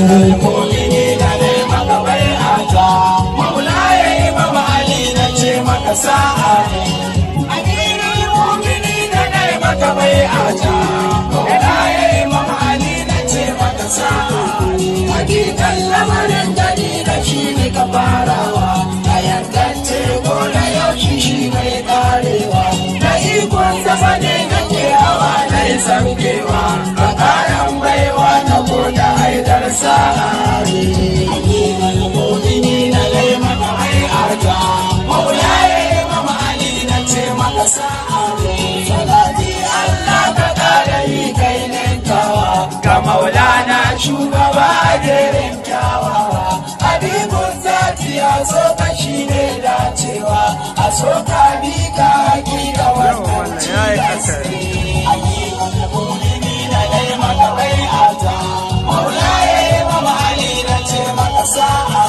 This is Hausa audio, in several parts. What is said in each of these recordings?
amirul mu'minin ne maka bai'ata maulaye imam ali na ce maka sa'a amirul mu'minin ne maka bai'ata maulaye imam ali na ce maka sa'a hakikan lamarin gani da shi ne ka farawa a yankance ko da yaushe shi mai karewa na ikon sama ne kake hawa na yi samkewa a kayan baiwa na koda haidar sa'ari amirul mu'minin ne maka bai'ata maulaye imam ali na ce maka sa'ari salati Allah ka kara yi kai ne kawa ga maulana shugaba jerin kyawawa habibun zati a so ka shi ne dacewa a so ka bi ka hakika wannan cikin ayyukan mu'minin ne maka bai'ata maulaye imam ali na ce maka sa'a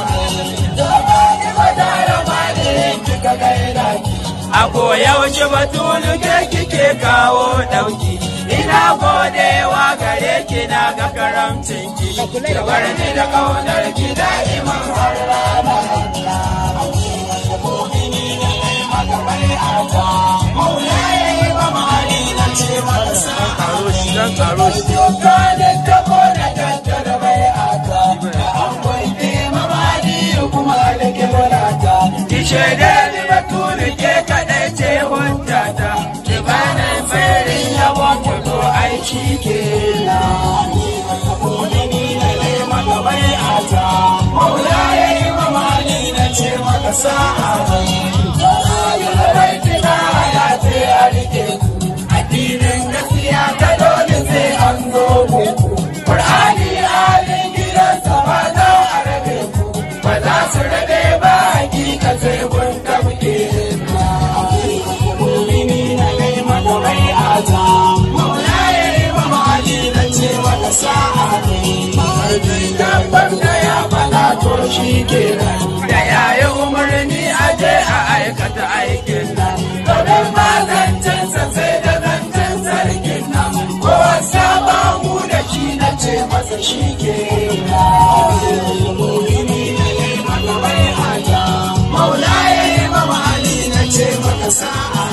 da ba ki fada da ba ne kika gaida ki a koyaushe batulu ke kike kawo dauki ina godewa gare ki na ga karamcin ki da barni da kaunar ki da'iman har rana maulaye imam ali na ce maka sa'a dukkanin tabo da tattara bai'ata da an kwaite imam ali kuma da ke wadata ki shaida ni batulu ke kaɗai ce hujjata ki bani tsarin yabon ki to aiki ke na maka bai'ata maulaye imam ali na ce maka sa'a addinin gaskiya ta dole sai an zo muku Qur'ani halin gidansa ba za a rabe ku ba za su rabe ba hakika sai kun tabke mu'minina ne maka bai'ata maulaye imam ali na ce maka sa'a tabbar da ya bala to shi kenan da yayi umarni a je a aikata aikin nan domin ba zancensa sai da zancen sarkin nan ko saba mu da shi na ce masa shi kenan mu'minina ne maka bai'ata maulaye imam ali na ce maka sa'a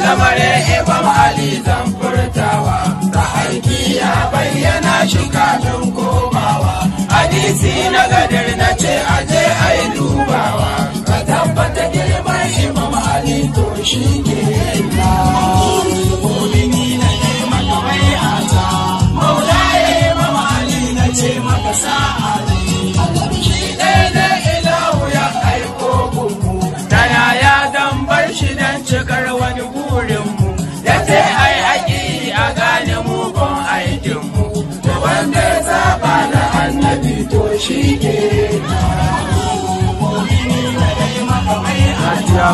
lamarin imam ali zan furtawa ta aiki ya bayyana shi kafin komawa hadisi na gadar na ce aje a yi dubawa ka tabbata girman imam ali to shi ke na mu'minina ne maka bai'ata maulaye imam ali na ce maka sa'a shi ɗaya da ilahu ya aiko gungu ta yaya zan bar shi don cikar wani burinmu da sai ai haƙi a gane mugun aikinmu da wanda ya saba da annabi to shi ke na mu'minina ne maka bai'ata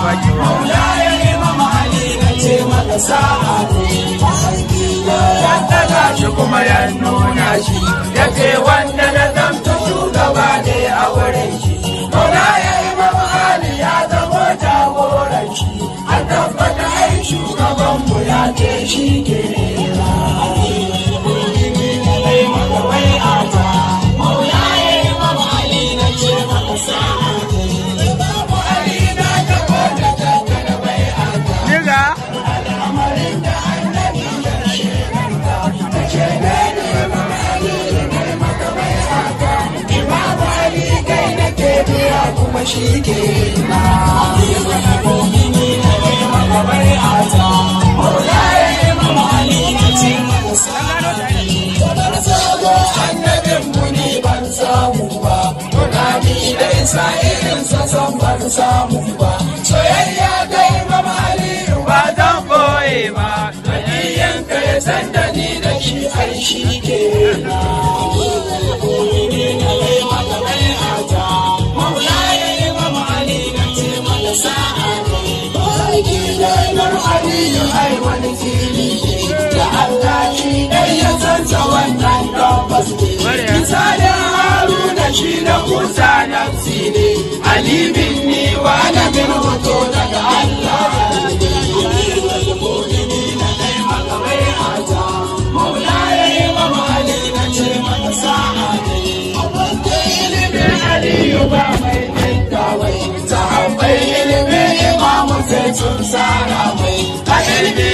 maulaye imam ali na ce maka sa'a ya daga shi kuma ya nuna shi ya ce wanda na zamta shugaba ne a wurin shi maulaye imam ali ya zama jagoran shi a tabbata ai shugabanmu ya ce shi ke na mu'minina ne maka bai'ata maulaye imam ali na ce maka sa'a imam ali na gaba da tattara bai'ata al'amarin da annabi ya shiranta da ce ne imam ali ne maka bai'ata imam ali kai na ke biya kuma shi ke na mu'minina ne maka bai'ata maulaye imam ali na ce maka sa'a annabin mu ne ban samu ba tunani da isa irinsa san ban samu ba soyayya ga imam ali ba zan boye ba soyayyanka ya san da ni da shi ai shi ke na mu'minina ne maka bai'ata maulaye imam ali na ce maka sa'a aiki da imam ali ai wani fili da Allah shi ɗaya ya san wannan tabbas misalin haruna shi na kusa nafsi ne ali bin ni wa na bin hoto daga Allah mu'minina ne maka bai'ata maulaye imam ali na ce maka sa'a sun tsara mai a ilimi